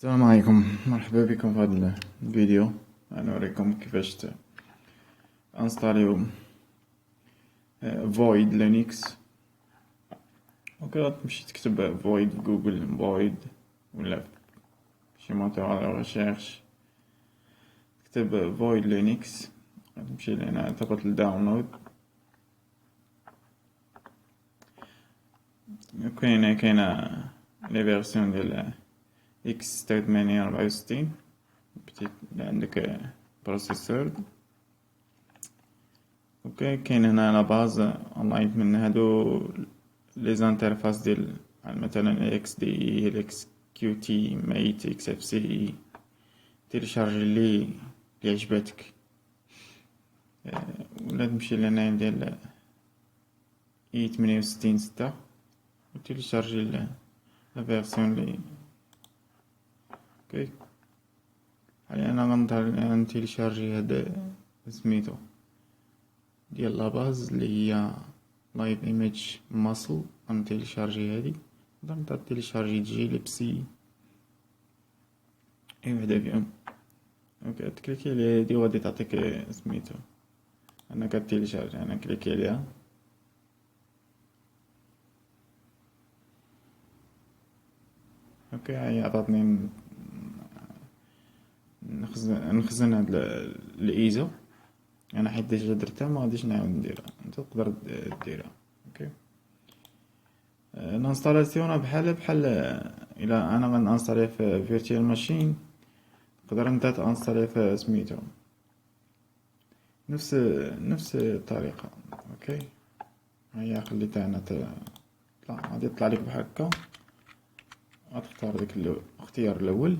السلام عليكم، مرحبا بكم في هذا الفيديو. نوريكم كيفاش انستاليو فويد لينكس. وكذا تمشي تكتب فويد في جوجل، فويد ولا في شي موتور على ريشيرش تكتب فويد لينكس، تمشي لهنا تضغط الداونلود. كاينه لي فيرسيون ديال اكس 8064 بتيت عندك بروسيسور. اوكي، كاين هنا لا باز اونلاين من هادو لي زانترفاس ديال مثلا اكس دي اي، الاكس كيو تي، ميت، اكس اف سي اي. تيليشارجي اللي عجبتك، ولا تمشي لهنا ديال اي 68 6 وتيليشارجي لا فيرسيون لي. اوكي، حاليا انا غنظهر نتيليشارجي هاد سميتو ديال لاباز اللي هي لايف ايميج ماسل. غنتيليشارجي هادي، نقدر تيليشارجي جيليبسي اي وحده فيهم. اوكي، تكليكي على هادي وغادي تعطيك سميتو. انا كتيليشارجي، انا كليكي عليها. اوكي، هي عطاتني نخزن هاد الايزو. انا حيت ديجا درتها ما غاديش نعاود نديرها، انت تقدر ديرها. اوكي، الانستالاسيون بحال الا انا غنانستالي في فيرتوال ماشين، تقدر انت تانستالي في سميتو نفس الطريقه. اوكي، هيا خليتها انا طلع غادي يطلع لك بحال هكا. غتختار ديك الاختيار الاول،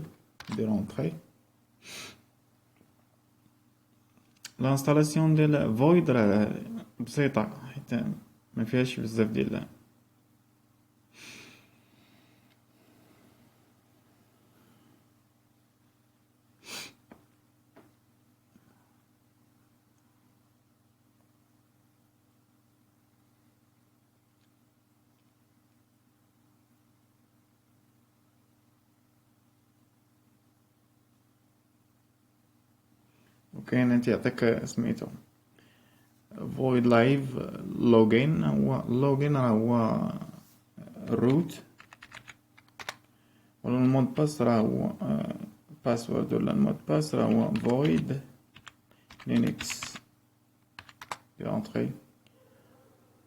دير اونطري. الانستالاسيون ديال فويد راه بسيطه حيت ما فيهاش بزاف ديال وكاين تيعطيك سميتو فويد لايف لوجين. هو اللوجين راه هو الروت، ولا المود باس راه هو باسورد، ولا المود باس راه هو فويد لينكس دي اونطري.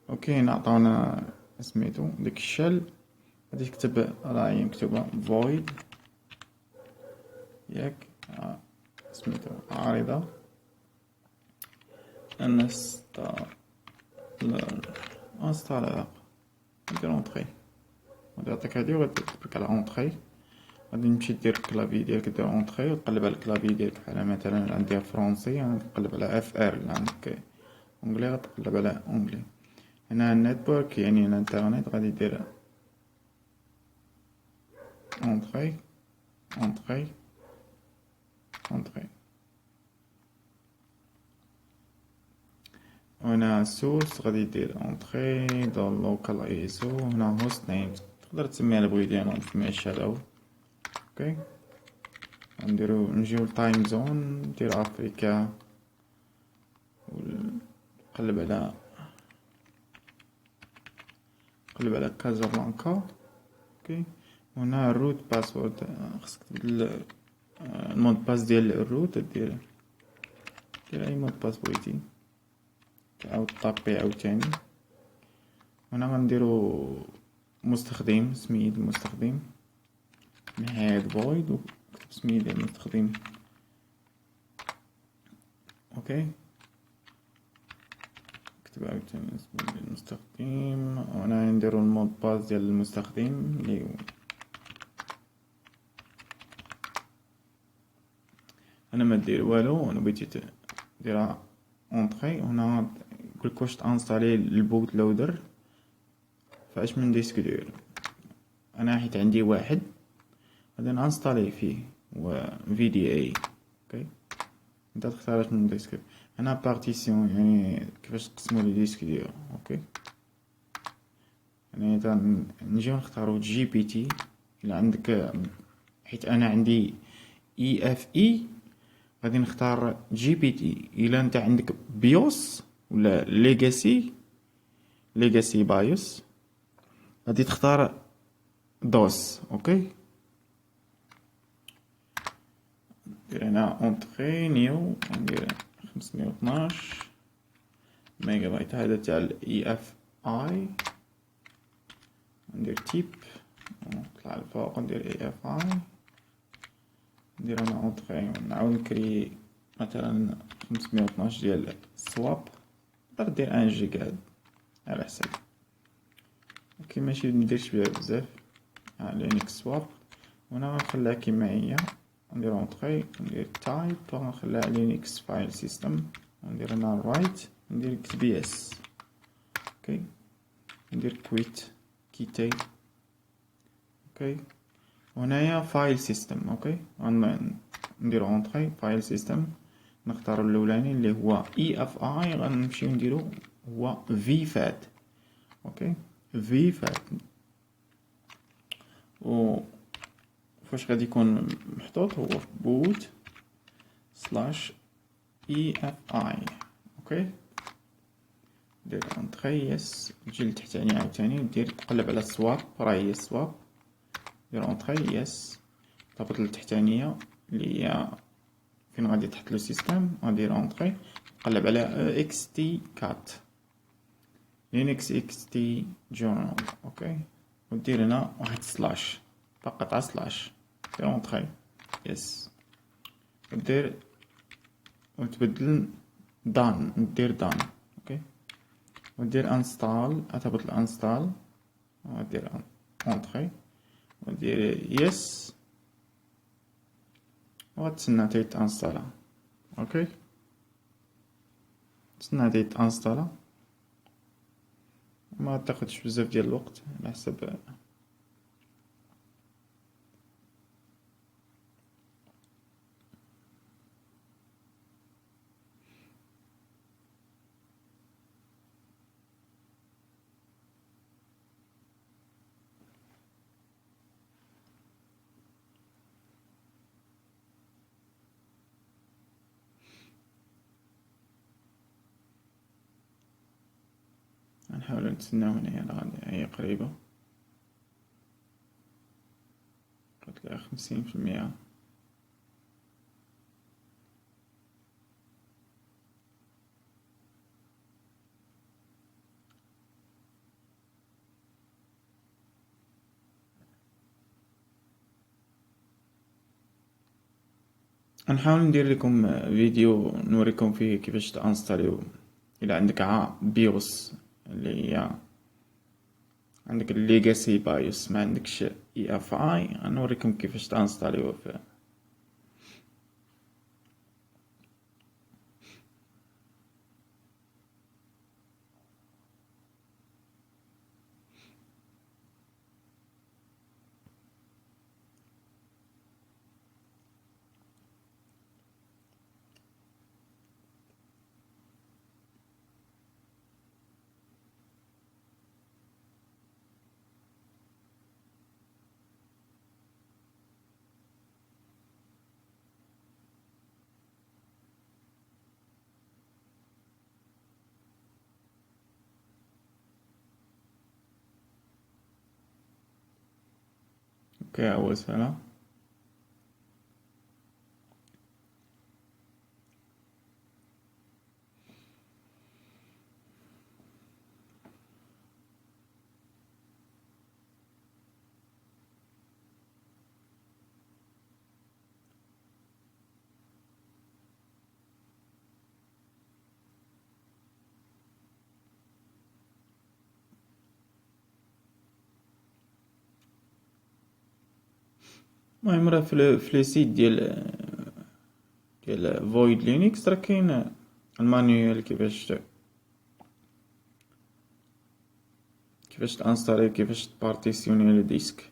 اوكي، نعطونا سميتو ديك الشل. غادي تكتب راه هي مكتوبه فويد ياك، سميتو عارضه انستالر. ندير اونطري، غادي يعطيك هادي وغادي تكليك على اونطري. غادي نمشي دير الكلافي ديالك، دير اونطري وتقلب على الكلافي ديالك. بحال مثلا عندي فرونسي غنقلب على اف ار، عندك اونجلي غتقلب على اونجلي. هنا النيتورك يعني الانترنت، غادي دير اونطري اونطري اونطري. وهنا سورس غادي دير اونطري دو لوكال ايسو. هنا هوست نيم تقدر تسميها اللي بغيتي، انا نسميها شادو. اوكي، نديرو نجيو لتايم زون، ندير افريكا قلب على كازابلانكا. اوكي، هنا الروت باسورد خصك تبدل المود باس ديال الروت. دير اي مود باس بغيتي، تعاود طابي عاوتاني. هنا غنديرو مستخدم، سمية المستخدم نهاية فويد وكتب سمية ديال المستخدم. اوكي، كتب عاوتاني سمية ديال المستخدم. وهنا نديرو المود باس ديال المستخدم اللي انا ما دير والو. انا بغيتي ديرها اونطري. هنا يقولك واش تانستالي البوت لودر فاش من ديسك دير. انا حيت عندي واحد غادي نانستالي فيه و في دي اي. اوكي، انت تختار اش من ديسك. هنا بارتيسيون يعني كيفاش تقسموا لي ديسك ديالو. اوكي، يعني نجيو نختارو جي بي تي. الا عندك حيت انا عندي اي اف اي، غادي نختار جي بي تي. الا انت عندك بيوس ولا ليجاسي بايوس، غادي تختار دوس. اوكي، ندير هنا اونتري نيو، ندير 512 ميجا بايت. هذا تاع الاي اف اي. ندير تيب، نطلع الفوق ندير اي اف اي، ندير هنا اونتري ونعاود نكري مثلا 512 ديال السواب. نقدر دير 1 جيجا هاد على حسب، ولكن ماشي نديرش بها بزاف. لينكس سواب، هنا غنخليها كيما هي، ندير اونتري ندير تايب وغنخليها لينكس فايل سيستم، ندير هنا رايت ندير اكس بي اس. اوكي، ندير كيتي. اوكي، وهنايا فايل سيستم. اوكي، ندير اونتري فايل سيستم، نختار الاولاني اللي هو اي اف اي، غنمشيو نديرو هو في فات. اوكي، في فات. و فاش غادي يكون محطوط هو بوت سلاش اي اف اي. اوكي، دير اونتري يس، تجي لتحتاني عاوتاني دير تقلب على السواب، راه هي السواب. دير اونتري يس، تهبط للتحتانية اللي هي فين غادي تحط لو سيستم، غادير اونتري تقلب على اكس تي كات، لينكس اكس تي جورنال. اوكي، ودير هنا واحد سلاش، فقط على سلاش، دير اونتري يس، ودير وتبدل دان، دير دان. اوكي، ودير انستال، تهبط الانستال، ودير اونتري ودير يس، وتسنى تيتانستالا. اوكي، تسنى تيتانستالا، ما تاخدش بزاف ديال الوقت على حسب. نحاول نتسناو هنايا، هي قريبة، قلت لها 50%. نحاول ندير لكم فيديو نوريكم فيه كيفاش تانستاليو. الى عندك بيوس اللي هي عندك الليجاسي بايوس، ما عندكش اي اف اي، غنوريكم كيفاش تانستاليو في. اوكي، اول سنة. المهم راه في لي سيت ديال فويد لينكس راه كاين المانيوال كيفاش تانستالي، كيفاش تبارتيسيوني لو ديسك.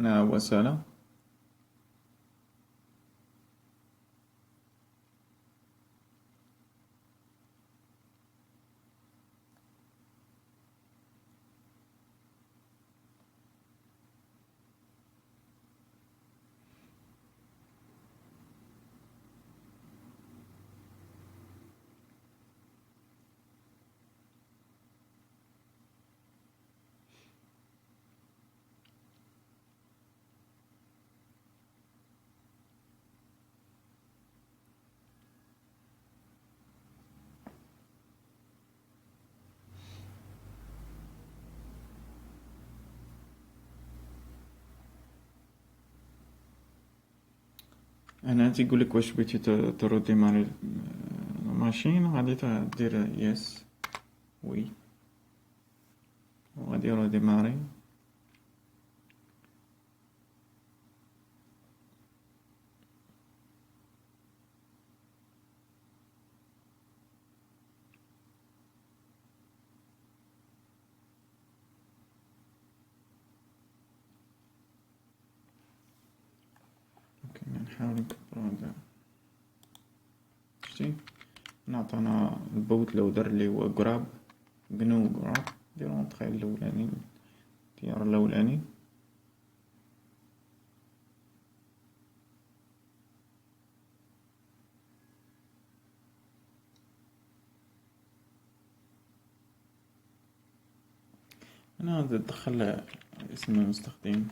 لا وسالة. هنا تيقولك واش بغيتي تروديماري الماشين، غادي دير يس وي، وغادي روديماري. نحاول نكبرو هذا. شتي نعطينا البوت لودر اللي هو جراب، جنو جراب. نديرو اونطخي الاولاني، التيار الاولاني. هنا تدخل اسم المستخدم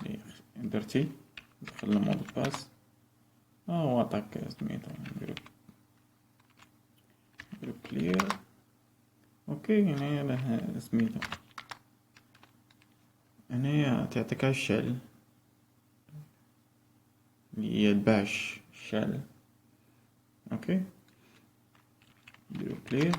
اللي درتي، دخل المود باس. هو عطاك سميتو، نديرو كلير. اوكي هنايا له سميتو، هنايا تعطيك الشل اللي هي الباش الشل. اوكي نديرو كلير.